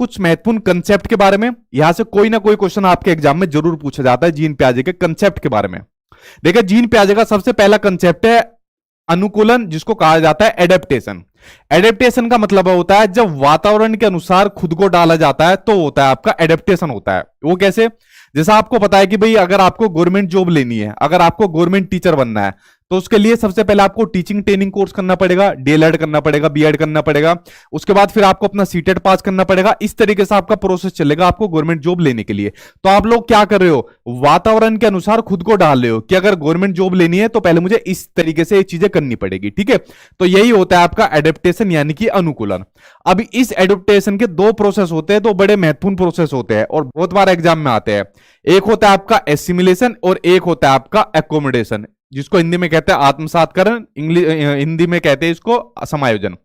कुछ महत्वपूर्ण कंसेप्ट के बारे में। यहां से कोई ना कोई क्वेश्चन आपके एग्जाम में जरूर पूछा जाता है जीन पियाजे के कंसेप्ट के बारे में। देखिए जीन पियाजे का सबसे पहला कंसेप्ट है अनुकूलन, जिसको कहा जाता है एडेप्टेशन। एडेप्टेशन का मतलब होता है जब वातावरण के अनुसार खुद को डाला जाता है तो होता है आपका एडेप्टेशन होता है। वो कैसे? जैसा आपको पता है कि भाई अगर आपको गवर्नमेंट जॉब लेनी है, अगर आपको गवर्नमेंट टीचर बनना है, तो उसके लिए सबसे पहले आपको टीचिंग ट्रेनिंग कोर्स करना पड़ेगा, डीएलएड करना पड़ेगा, बीएड करना पड़ेगा, उसके बाद फिर आपको अपना सीटेट पास करना पड़ेगा। इस तरीके से आपका प्रोसेस चलेगा आपको गवर्नमेंट जॉब लेने के लिए। तो आप लोग क्या कर रहे हो, वातावरण के अनुसार खुद को डाल रहे हो कि अगर गवर्नमेंट जॉब लेनी है तो पहले मुझे इस तरीके से ये चीजें करनी पड़ेगी, ठीक है। तो यही होता है आपका एडेप्टेशन यानी कि अनुकूलन। अब इस एडेप्टेशन के दो प्रोसेस होते हैं, तो बड़े महत्वपूर्ण प्रोसेस होते हैं और बहुत बार एग्जाम में आते हैं। एक होता है आपका एसिमिलेशन और एक होता है आपका एकोमोडेशन, जिसको हिंदी में कहते हैं आत्मसातकरण, हिंदी में कहते हैं इसको समायोजन।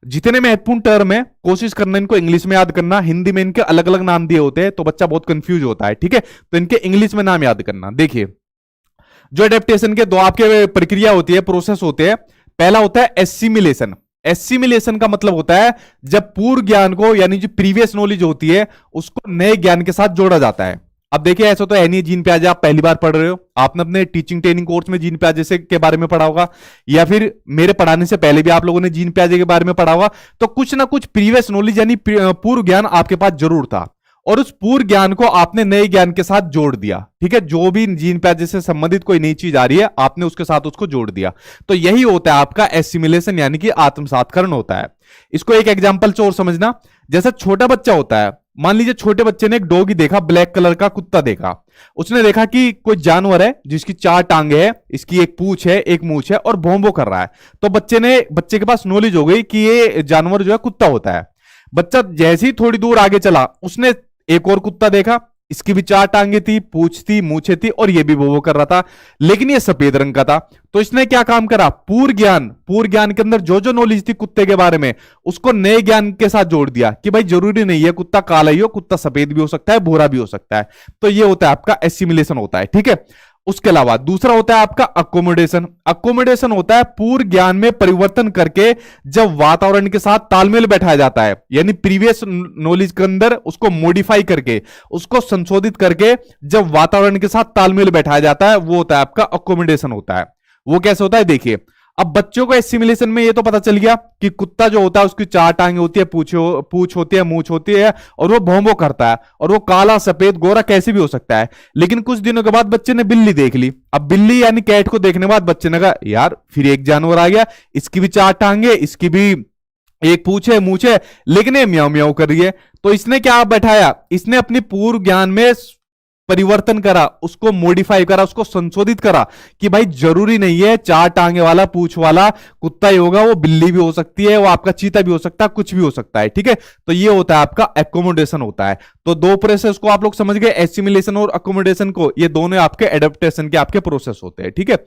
जितने महत्वपूर्ण टर्म है कोशिश करना इनको इंग्लिश में याद करना। हिंदी में इनके अलग अलग नाम दिए होते हैं तो बच्चा बहुत कंफ्यूज होता है, ठीक है। तो इनके इंग्लिश में नाम याद करना। देखिए जो एडेप्टेशन के दो आपके प्रक्रिया होती है, प्रोसेस होते हैं। पहला होता है एसिमिलेशन। एसिमिलेशन का मतलब होता है जब पूर्व ज्ञान को यानी जो प्रीवियस नॉलेज होती है उसको नए ज्ञान के साथ जोड़ा जाता है। अब देखिए ऐसा तो है नहीं जीन पियाजे आप पहली बार पढ़ रहे हो, आपने अपने टीचिंग ट्रेनिंग कोर्स में जीन पियाजे से के बारे में पढ़ा होगा, या फिर मेरे पढ़ाने से पहले भी आप लोगों ने जीन पियाजे के बारे में पढ़ा होगा। तो कुछ ना कुछ प्रीवियस नॉलेज यानी पूर्व ज्ञान आपके पास जरूर था और उस पूर्व ज्ञान को आपने नए ज्ञान के साथ जोड़ दिया, ठीक है। जो भी जीन पियाजे से संबंधित कोई नई चीज आ रही है आपने उसके साथ उसको जोड़ दिया। तो यही होता है आपका एसिमिलेशन यानी कि आत्मसातकरण होता है। इसको एक एग्जांपल से और समझना। जैसा छोटा बच्चा होता है, मान लीजिए छोटे बच्चे ने एक डॉगी देखा, ब्लैक कलर का कुत्ता देखा। उसने देखा कि कोई जानवर है जिसकी 4 टांगे है, इसकी एक पूंछ है, एक मूंछ है और भौं-भौं कर रहा है। तो बच्चे के पास नॉलेज हो गई कि ये जानवर जो है कुत्ता होता है। बच्चा जैसे ही थोड़ी दूर आगे चला उसने एक और कुत्ता देखा, इसकी भी 4 टांगे थी, पूंछ थी, मूछें थी और ये भी भौं-भौं कर रहा था, लेकिन ये सफेद रंग का था। तो इसने क्या काम करा, पूर्व ज्ञान के अंदर जो जो नॉलेज थी कुत्ते के बारे में उसको नए ज्ञान के साथ जोड़ दिया कि भाई जरूरी नहीं है कुत्ता काला ही हो, कुत्ता सफेद भी हो सकता है, भूरा भी हो सकता है। तो ये होता है आपका एसिमिलेशन होता है, ठीक है। उसके अलावा दूसरा होता है आपका अकोमोडेशन। अकोमोडेशन होता है पूर्व ज्ञान में परिवर्तन करके जब वातावरण के साथ तालमेल बैठाया जाता है, यानी प्रीवियस नॉलेज के अंदर उसको मॉडिफाई करके, उसको संशोधित करके जब वातावरण के साथ तालमेल बैठाया जाता है वो होता है आपका अकोमोडेशन होता है। वो कैसे होता है देखिए। अब बच्चों को एसिमिलेशन में ये तो पता चल गया कि कुत्ता जो होता है उसकी 4 टांगे होती है, पूंछ होती है, मूंछ होती है और वो भौं-भौं करता है और वो काला सफेद गोरा कैसे भी हो सकता है। लेकिन कुछ दिनों के बाद बच्चे ने बिल्ली देख ली। अब बिल्ली यानी कैट को देखने के बाद बच्चे ने कहा यार फिर एक जानवर आ गया, इसकी भी 4 टांगे, इसकी भी एक पूंछ है, मूंछ है, लेकिन ये म्याऊं म्याऊं कर रही है। तो इसने क्या बैठाया, इसने अपनी पूर्व ज्ञान में परिवर्तन करा, उसको मॉडिफाई करा, उसको संशोधित करा कि भाई जरूरी नहीं है 4 टांगे वाला पूंछ वाला कुत्ता ही होगा, वो बिल्ली भी हो सकती है, वो आपका चीता भी हो सकता है, कुछ भी हो सकता है, ठीक है। तो ये होता है आपका एकोमोडेशन होता है। तो दो प्रोसेस को आप लोग समझ गए, एसिमिलेशन और अकोमोडेशन को, ये दोनों आपके एडेप्टेशन के आपके प्रोसेस होते हैं, ठीक है।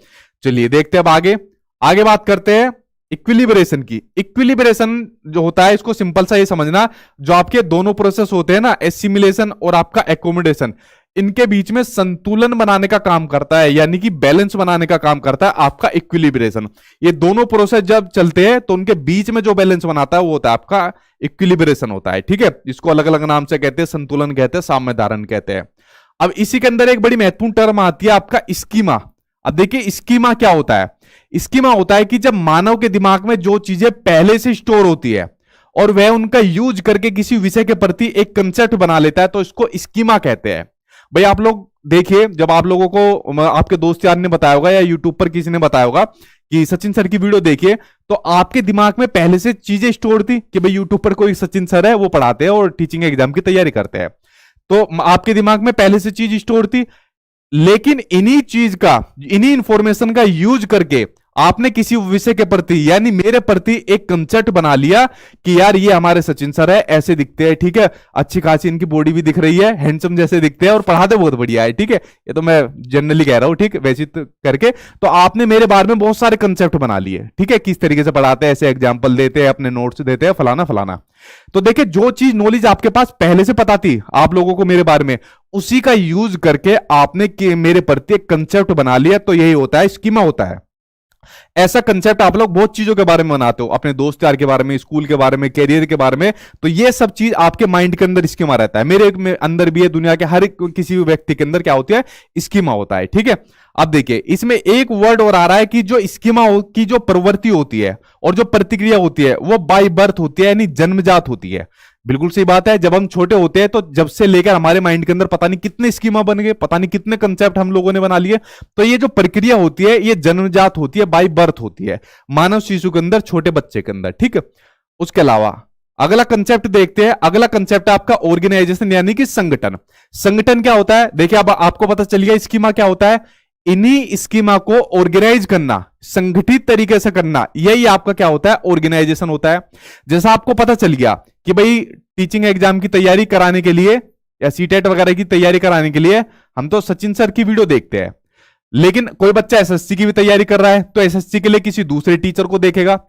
चलिए देखते हैं अब आगे बात करते हैं इक्विलिब्रेशन की। इक्विलिब्रेशन जो होता है इसको सिंपल सा ये समझना, जो आपके दोनों प्रोसेस होते हैं ना, एसिमिलेशन और आपका एकोमोडेशन, इनके बीच में संतुलन बनाने का काम करता है, यानी कि बैलेंस बनाने का काम करता है आपका इक्विलिब्रेशन। ये दोनों प्रोसेस जब चलते हैं तो उनके बीच में जो बैलेंस बनाता है वो होता है आपका इक्विलिब्रेशन होता है, ठीक है। इसको अलग अलग नाम से कहते हैं, संतुलन कहते हैं, साम्य धारण कहते हैं। अब इसी के अंदर एक बड़ी महत्वपूर्ण टर्म आती है आपका स्कीमा। अब देखिए स्कीमा क्या होता है। स्कीमा होता है कि जब मानव के दिमाग में जो चीजें पहले से स्टोर होती है और वह उनका यूज करके किसी विषय के प्रति एक कंसेप्ट बना लेता है, तो इसको स्कीमा कहते हैं। भाई आप लोग देखिए, जब आप लोगों को आपके दोस्त यार ने बताया होगा या यूट्यूब पर किसी ने बताया होगा कि सचिन सर की वीडियो देखिए, तो आपके दिमाग में पहले से चीजें स्टोर थी कि भाई यूट्यूब पर कोई सचिन सर है, वो पढ़ाते हैं और टीचिंग एग्जाम की तैयारी करते हैं। तो आपके दिमाग में पहले से चीज स्टोर थी, लेकिन इन्हीं इंफॉर्मेशन का यूज करके आपने किसी विषय के प्रति यानी मेरे प्रति एक कंसेप्ट बना लिया कि यार ये हमारे सचिन सर है, ऐसे दिखते हैं, ठीक है, अच्छी खासी इनकी बॉडी भी दिख रही है, हैंडसम जैसे दिखते हैं और पढ़ाते बहुत बढ़िया है, ठीक है। ये तो मैं जनरली कह रहा हूं, ठीक, वैसे करके तो आपने मेरे बारे में बहुत सारे कंसेप्ट बना लिए, ठीक है, किस तरीके से पढ़ाते हैं, ऐसे एग्जाम्पल देते हैं, अपने नोट्स देते हैं, फलाना फलाना। तो देखिए जो चीज नॉलेज आपके पास पहले से पता थी आप लोगों को मेरे बारे में, उसी का यूज करके आपने मेरे प्रति एक कंसेप्ट बना लिया, तो यही होता है स्कीमा होता है। ऐसा कंसेप्ट आप लोग बहुत चीजों के बारे में बनाते हो, अपने दोस्त यार के बारे में, स्कूल के बारे में, कैरियर के बारे में। तो ये सब चीज आपके माइंड के अंदर स्कीमा रहता है, मेरे अंदर भी है, दुनिया के हर किसी भी व्यक्ति के अंदर क्या होती है, स्कीमा होता है। ठीक है, अब देखिए इसमें एक वर्ड और आ रहा है कि जो स्कीमा की जो प्रवृत्ति होती है और जो प्रतिक्रिया होती है वो बाय बर्थ होती है, यानी जन्मजात होती है। बिल्कुल सही बात है। जब हम छोटे होते हैं तो जब से लेकर हमारे माइंड के अंदर पता नहीं कितने स्कीमा बन गए, पता नहीं कितने कंसेप्ट हम लोगों ने बना लिए। तो ये जो प्रक्रिया होती है ये जन्मजात होती है, बाय बर्थ होती है मानव शिशु के अंदर, छोटे बच्चे के अंदर। ठीक है, उसके अलावा अगला कंसेप्ट देखते हैं। अगला कंसेप्ट है आपका ऑर्गेनाइजेशन, यानी कि संगठन। संगठन क्या होता है, देखिए अब आपको पता चल गया स्कीमा क्या होता है। इन्हीं स्कीमा को ऑर्गेनाइज करना, संगठित तरीके से करना, यही आपका क्या होता है, ऑर्गेनाइजेशन होता है। जैसा आपको पता चल गया कि भाई टीचिंग एग्जाम की तैयारी कराने के लिए या सीटेट वगैरह की तैयारी कराने के लिए हम तो सचिन सर की वीडियो देखते हैं, लेकिन कोई बच्चा एसएससी की भी तैयारी कर रहा है तो एसएससी के लिए किसी दूसरे टीचर को देखेगा।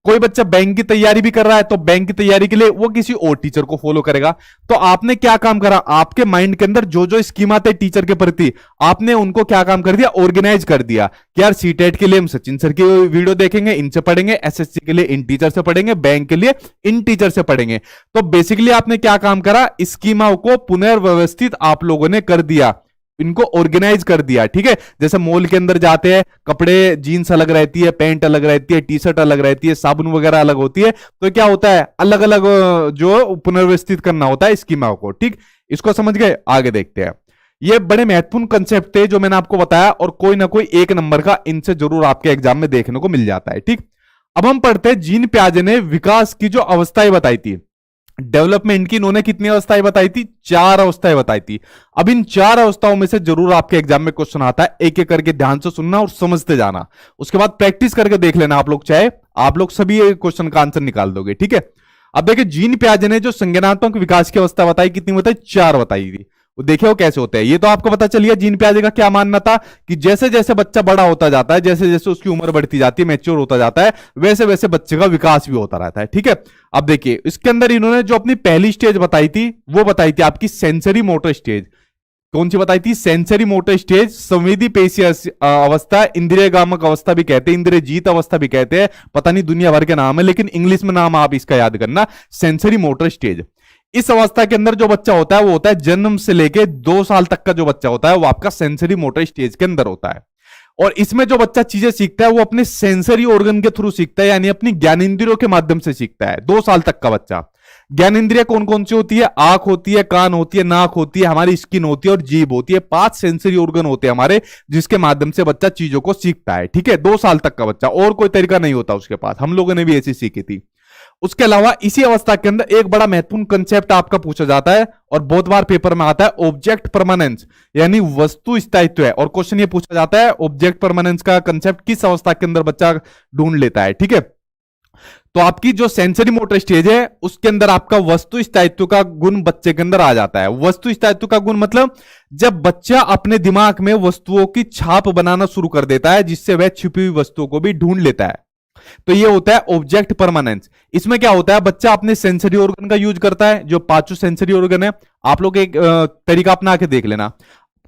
कोई बच्चा बैंक की तैयारी भी कर रहा है तो बैंक की तैयारी के लिए वो किसी और टीचर को फॉलो करेगा। तो आपने क्या काम करा, आपके माइंड के अंदर जो जो स्कीमा थे टीचर के प्रति, आपने उनको क्या काम कर दिया, ऑर्गेनाइज कर दिया कि यार सीटेट के लिए हम सचिन सर की वीडियो देखेंगे, इनसे पढ़ेंगे, एसएससी के लिए इन टीचर से पढ़ेंगे, बैंक के लिए इन टीचर से पढ़ेंगे। तो बेसिकली आपने क्या काम करा, स्कीमा को पुनर्व्यवस्थित आप लोगों ने कर दिया, इनको ऑर्गेनाइज कर दिया। ठीक है, जैसे मॉल के अंदर जाते हैं, कपड़े जीन्स अलग रहती है, पैंट अलग रहती है, टी शर्ट अलग रहती है, साबुन वगैरह अलग होती है, तो क्या होता है, अलग अलग जो पुनर्व्यवस्थित करना होता है स्कीमा को। ठीक, इसको समझ गए, आगे देखते हैं। ये बड़े महत्वपूर्ण कंसेप्ट थे जो मैंने आपको बताया, और कोई ना कोई एक नंबर का इनसे जरूर आपके एग्जाम में देखने को मिल जाता है। ठीक, अब हम पढ़ते हैं जीन पियाजे ने विकास की जो अवस्थाएं बताई थी, डेवलपमेंट की, इन्होंने कितनी अवस्थाएं बताई थी, 4 अवस्थाएं बताई थी। अब इन 4 अवस्थाओं में से जरूर आपके एग्जाम में क्वेश्चन आता है, एक एक करके ध्यान से सुनना और समझते जाना, उसके बाद प्रैक्टिस करके देख लेना आप लोग, चाहे आप लोग सभी क्वेश्चन का आंसर निकाल दोगे। ठीक है, अब देखिए जीन पियाजे ने जो संज्ञानात्मक विकास की अवस्था बताई, कितनी बताई, 4 बताई थी। वो देखिए वो कैसे होता है, ये तो आपको पता चलिए जीन पियाजे का क्या मानना था कि जैसे जैसे बच्चा बड़ा होता जाता है, जैसे जैसे उसकी उम्र बढ़ती जाती है, मैच्योर होता जाता है, वैसे वैसे बच्चे का विकास भी होता रहता है। ठीक है, अब देखिए इसके अंदर इन्होंने जो अपनी पहली स्टेज बताई थी वो बताई थी आपकी सेंसरी मोटर स्टेज। कौन सी बताई थी, सेंसरी मोटर स्टेज, संवेदी पेशीय अवस्था, इंद्रियगामक अवस्था भी कहते हैं, इंद्रियजीत अवस्था भी कहते हैं, पता नहीं दुनिया भर के नाम है, लेकिन इंग्लिश में नाम आप इसका याद करना, सेंसरी मोटर स्टेज। इस अवस्था के अंदर जो बच्चा होता है वो होता है जन्म से लेके 2 साल तक का जो बच्चा होता है वो आपका सेंसरी मोटर स्टेज के अंदर होता है। और इसमें जो बच्चा चीजें सीखता है वो अपने सेंसरी ऑर्गन के थ्रू सीखता है, यानी अपनी ज्ञानेंद्रियों के माध्यम से सीखता है। 2 साल तक का बच्चा, ज्ञानेंद्रिय कौन कौन सी होती है, आंख होती है, कान होती है, नाक होती है, हमारी स्किन होती है और जीभ होती है। 5 सेंसरी ऑर्गन होते हैं हमारे, जिसके माध्यम से बच्चा चीजों को सीखता है। ठीक है, 2 साल तक का बच्चा, और कोई तरीका नहीं होता उसके पास, हम लोगों ने भी ऐसी सीखी थी। उसके अलावा इसी अवस्था के अंदर एक बड़ा महत्वपूर्ण कंसेप्ट आपका पूछा जाता है और बहुत बार पेपर में आता है, ऑब्जेक्ट परमानेंस, यानी वस्तु स्थायित्व है। और क्वेश्चन ये पूछा जाता है ऑब्जेक्ट परमानेंस का कंसेप्ट किस अवस्था के अंदर बच्चा ढूंढ लेता है। ठीक है, तो आपकी जो सेंसरी मोटर स्टेज है उसके अंदर आपका वस्तु स्थायित्व का गुण बच्चे के अंदर आ जाता है। वस्तु स्थायित्व का गुण मतलब जब बच्चा अपने दिमाग में वस्तुओं की छाप बनाना शुरू कर देता है, जिससे वह छिपी हुई वस्तुओं को भी ढूंढ लेता है, तो ये होता है ऑब्जेक्ट परमानेंस। इसमें क्या होता है, बच्चा अपने सेंसरी ऑर्गन का यूज करता है, जो 5 सेंसरी ऑर्गन है। आप लोग एक तरीका अपना के देख लेना,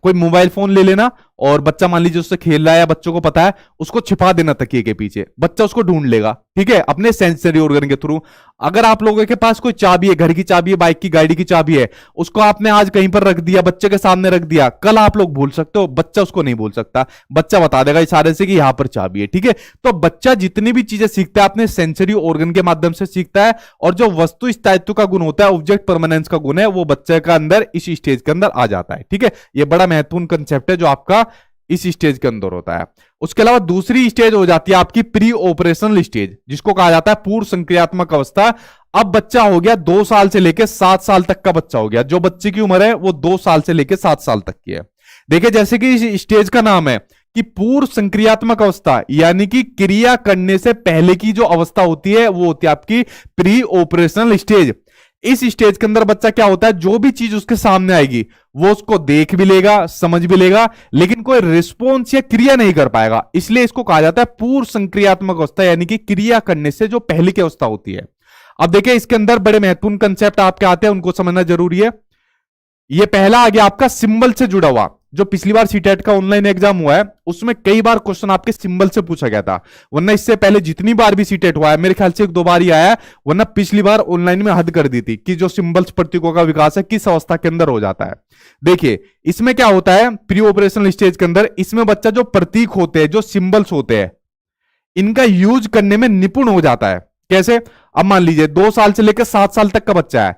कोई मोबाइल फोन ले लेना और बच्चा मान लीजिए उससे खेल रहा है या बच्चों को पता है, उसको छिपा देना तकिए के पीछे, बच्चा उसको ढूंढ लेगा। ठीक है, अपने सेंसरी ऑर्गन के थ्रू। अगर आप लोगों के पास कोई चाबी है, घर की चाबी है, बाइक की, गाड़ी की चाबी है, उसको आपने आज कहीं पर रख दिया, बच्चे के सामने रख दिया, कल आप लोग भूल सकते हो, बच्चा उसको नहीं भूल सकता, बच्चा बता देगा इशारे से कि यहां पर चाबी है। ठीक है, तो बच्चा जितनी भी चीजें सीखता है अपने सेंसरी ऑर्गन के माध्यम से सीखता है, और जो वस्तु स्थायित्व का गुण होता है, ऑब्जेक्ट परमानेंस का गुण है, वो बच्चे का अंदर इस स्टेज के अंदर आ जाता है। ठीक है, ये बड़ा महत्वपूर्ण कंसेप्ट है जो आपका इस स्टेज के अंदर होता है। उसके अलावा दूसरी स्टेज हो जाती है आपकी प्री ऑपरेशनल स्टेज, जिसको कहा जाता है पूर्व संक्रियात्मक अवस्था। अब बच्चा हो गया 2 साल से लेकर 7 साल तक का बच्चा हो गया, जो बच्चे की उम्र है वो 2 साल से लेकर 7 साल तक की है। देखिए जैसे कि इस स्टेज का नाम है कि पूर्व संक्रियात्मक अवस्था, यानी कि क्रिया करने से पहले की जो अवस्था होती है वो होती है आपकी प्री ऑपरेशनल स्टेज। इस स्टेज के अंदर बच्चा क्या होता है, जो भी चीज उसके सामने आएगी वो उसको देख भी लेगा, समझ भी लेगा, लेकिन कोई रिस्पॉन्स या क्रिया नहीं कर पाएगा। इसलिए इसको कहा जाता है पूर्व संक्रियात्मक अवस्था, यानी कि क्रिया करने से जो पहले की अवस्था होती है। अब देखिए इसके अंदर बड़े महत्वपूर्ण कंसेप्ट आपके आते हैं, उनको समझना जरूरी है। ये पहला आ गया आपका सिंबल से जुड़ा हुआ, जो पिछली बार सीटेट का ऑनलाइन एग्जाम हुआ है उसमें कई बार क्वेश्चन आपके सिंबल से पूछा गया था, वरना इससे पहले जितनी बार भी सीटेट हुआ है मेरे ख्याल से 1-2 बार ही आया है, वरना पिछली बार ऑनलाइन में हद कर दी थी कि जो सिंबल्स प्रतीकों का विकास है किस अवस्था के अंदर हो जाता है। देखिए इसमें क्या होता है प्री ऑपरेशनल स्टेज के अंदर, इसमें बच्चा जो प्रतीक होते हैं, जो सिंबल्स होते हैं, इनका यूज करने में निपुण हो जाता है। कैसे? अब मान लीजिए 2 साल से लेकर 7 साल तक का बच्चा है,